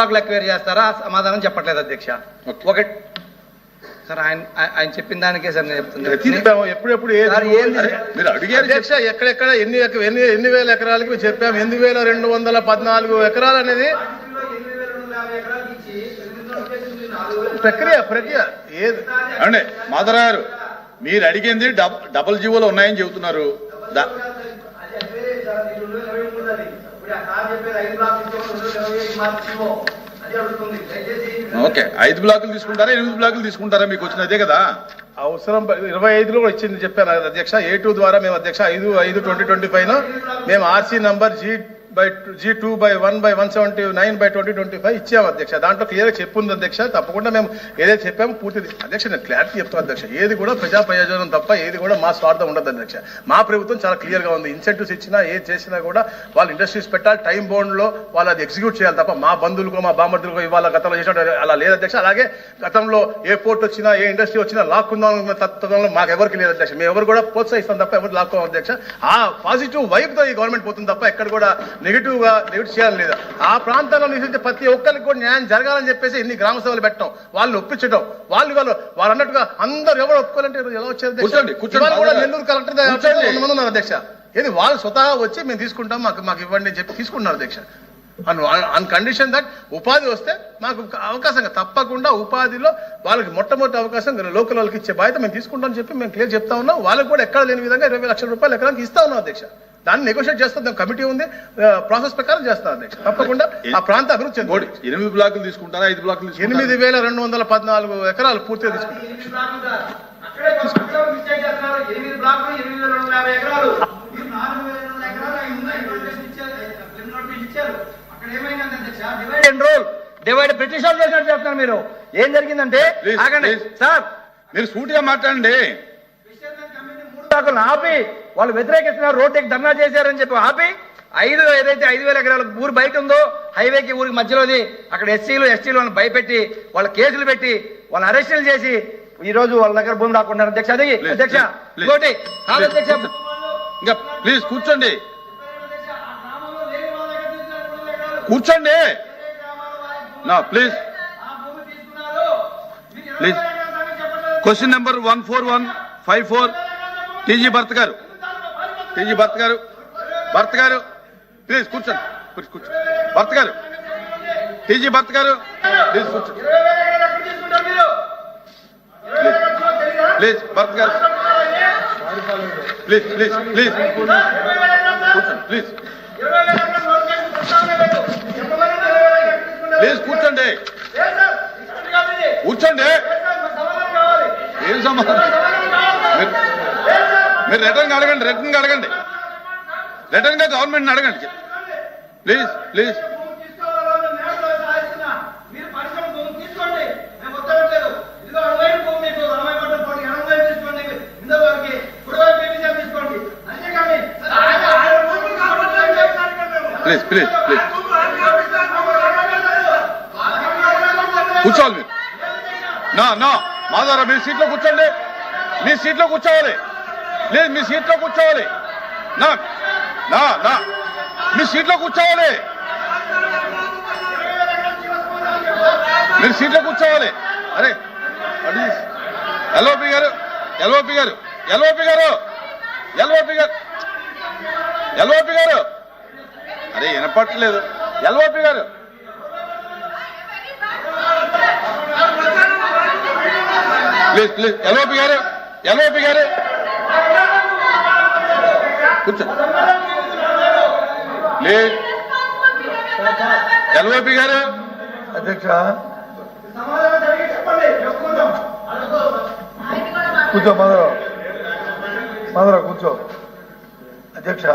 Acquire చేస్తారా సమాధానం చెప్పట్లేదు అధ్యక్ష. ఒకటి సార్ ఆయన చెప్పిన దానికే సార్ నేను చెప్తున్నాను. ఎప్పుడెప్పుడు మీరు అడిగారు అధ్యక్ష, ఎక్కడెక్కడ ఎన్ని వేల ఎకరాలకి మేము చెప్పాము. 8214 ఎకరాలు అనేది ప్రక్రియ ఏది అంటే మాధవరావు గారు మీరు అడిగింది డబుల్ జీవోలు ఉన్నాయని చెబుతున్నారు. ఓకే, 5 బ్లాకులు తీసుకుంటారా 8 బ్లాకులు తీసుకుంటారా? మీకు వచ్చిన అదే కదా అవసరం. 25లో కూడా ఇచ్చింది చెప్పాను అధ్యక్ష. A2 ద్వారా మేము అధ్యక్ష 5/5/2025 మేము ఆర్సీ నంబర్ G2/1/179/2025 ఇచ్చాము అధ్యక్ష. దాంట్లో క్లియర్గా చెప్పుంది అధ్యక్ష. తప్పకుండా మేము ఏదైతే చెప్పాము పూర్తిది అధ్యక్ష. నేను క్లారిటీ చెప్తాను అధ్యక్ష. ఏది కూడా ప్రజా ప్రయోజనం తప్ప ఏది కూడా మా స్వార్థం ఉండదు అధ్యక్ష. మా ప్రభుత్వం చాలా క్లియర్గా ఉంది. ఇన్సెంటివ్స్ ఇచ్చినా ఏది చేసినా కూడా వాళ్ళు ఇండస్ట్రీస్ పెట్టాలి, టైం బౌండ్లో వాళ్ళు అది ఎగ్జిక్యూట్ చేయాలి తప్ప మా బంధువులకో మా బామర్దులకో ఇవాళ గతంలో చేసిన అలా లేదు అధ్యక్ష. అలాగే గతంలో ఏ పోర్ట్ వచ్చినా ఏ ఇండస్ట్రీ వచ్చినా లాక్కుందాం తత్వంలో మాకు ఎవరికి లేదు అధ్యక్ష. మేము ఎవరు కూడా ప్రోత్సహిస్తాం తప్ప ఎవరు లాక్కోం అధ్యక్ష. ఆ పాజిటివ్ వైపుతో ఈ గవర్నమెంట్ పోతుంది తప్ప ఎక్కడ కూడా నెగిటివ్ చేయాలి లేదా. ఆ ప్రాంతాల్లో నివసించే ప్రతి ఒక్కరికి కూడా న్యాయం జరగాలని చెప్పేసి ఇన్ని గ్రామ సభలు పెట్టడం, వాళ్ళు ఒప్పించడం, వాళ్ళు అన్నట్టుగా అందరూ ఎవరు ఒప్పుకోవాలంటే ఎలా వచ్చారు నెల్లూరు కలెక్టర్ ఉన్నారు అధ్యక్ష. ఏది వాళ్ళు స్వతహా వచ్చి మేము తీసుకుంటాం మాకు ఇవ్వండి అని చెప్పి తీసుకుంటున్నారు అధ్యక్ష. ఆన్ కండిషన్ దట్ ఉపాధి వస్తే మాకు అవకాశంగా తప్పకుండా ఉపాధిలో వాళ్ళకి మొట్టమొదటి అవకాశం లోకల్ వాళ్ళకి ఇచ్చే బాధ్యత మేము తీసుకుంటామని చెప్పి మేము క్లియర్ చెప్తా ఉన్నాం. వాళ్ళకి కూడా ఎక్కడ లేని విధంగా 20 లక్షల రూపాయలు ఎకరానికి ఇస్తా ఉన్నాం అధ్యక్ష. దాన్ని నెగోషియేట్ చేస్తాం, కమిటీ ఉంది, ప్రాసెస్ ప్రకారం చేస్తాం అధ్యక్ష. తప్పకుండా ఆ ప్రాంత అభివృద్ధి చెంది 8 బ్లాకులు తీసుకుంటారా 5 బ్లాకులు? 8214 ఎకరాలు పూర్తిగా తీసుకుంటారు. డివైడ్ బ్రిటిష్ చేసినట్టు చెప్తున్నారు మీరు. ఏం జరిగిందంటే సార్ మీరు సూటిగా మాట్లాడండి. ఆపి వాళ్ళు వ్యతిరేకిస్తున్నారు, రోడ్డుకి ధర్నా చేశారని చెప్పి ఆపి ఏదైతే 5,000 ఎకరాల ఊరు బయట ఉందో హైవేకి ఊరికి మధ్యలోది అక్కడ ఎస్సీలు ఎస్టీలు వాళ్ళని భయపెట్టి వాళ్ళ కేసులు పెట్టి వాళ్ళ అరెస్టులు చేసి ఈ రోజు వాళ్ళ దగ్గర భూమి రాకుండా అధ్యక్ష. అది అధ్యక్ష ఇంకోటి కాదు అధ్యక్ష. ఇంకా ప్లీజ్ కూర్చోండి కూర్చోండి please please. Question number 14154 TG భర్త గారు ప్లీజ్ కూర్చోండి భర్త గారు టీజీ భర్త గారు ప్లీజ్ కూర్చోండి ప్లీజ్ భర్త గారు ప్లీజ్ కూర్చోండి ప్లీజ్ కూర్చోండి ఏం సమాధానం? మీరు రిటర్న్ గా గవర్నమెంట్ అడగండి ప్లీజ్. కూర్చోవాలి మీరు. మాధవరావు మీరు సీట్లో కూర్చోండి. మీ సీట్లో కూర్చోవాలి. లేదు మీ సీట్లో కూర్చోవాలి. మీ సీట్లో కూర్చోవాలి. మీరు సీట్లో కూర్చోవాలి. అరే ఎల్ఓపి గారు అరే వినపట్టలేదు. ఎల్ఓపి గారు ప్లీజ్ ఎల్ఓపి గారు కూర్చో. ఎల్ఓపి గారు అధ్యక్ష కూర్చో. మాధవరావు కూర్చో. అధ్యక్ష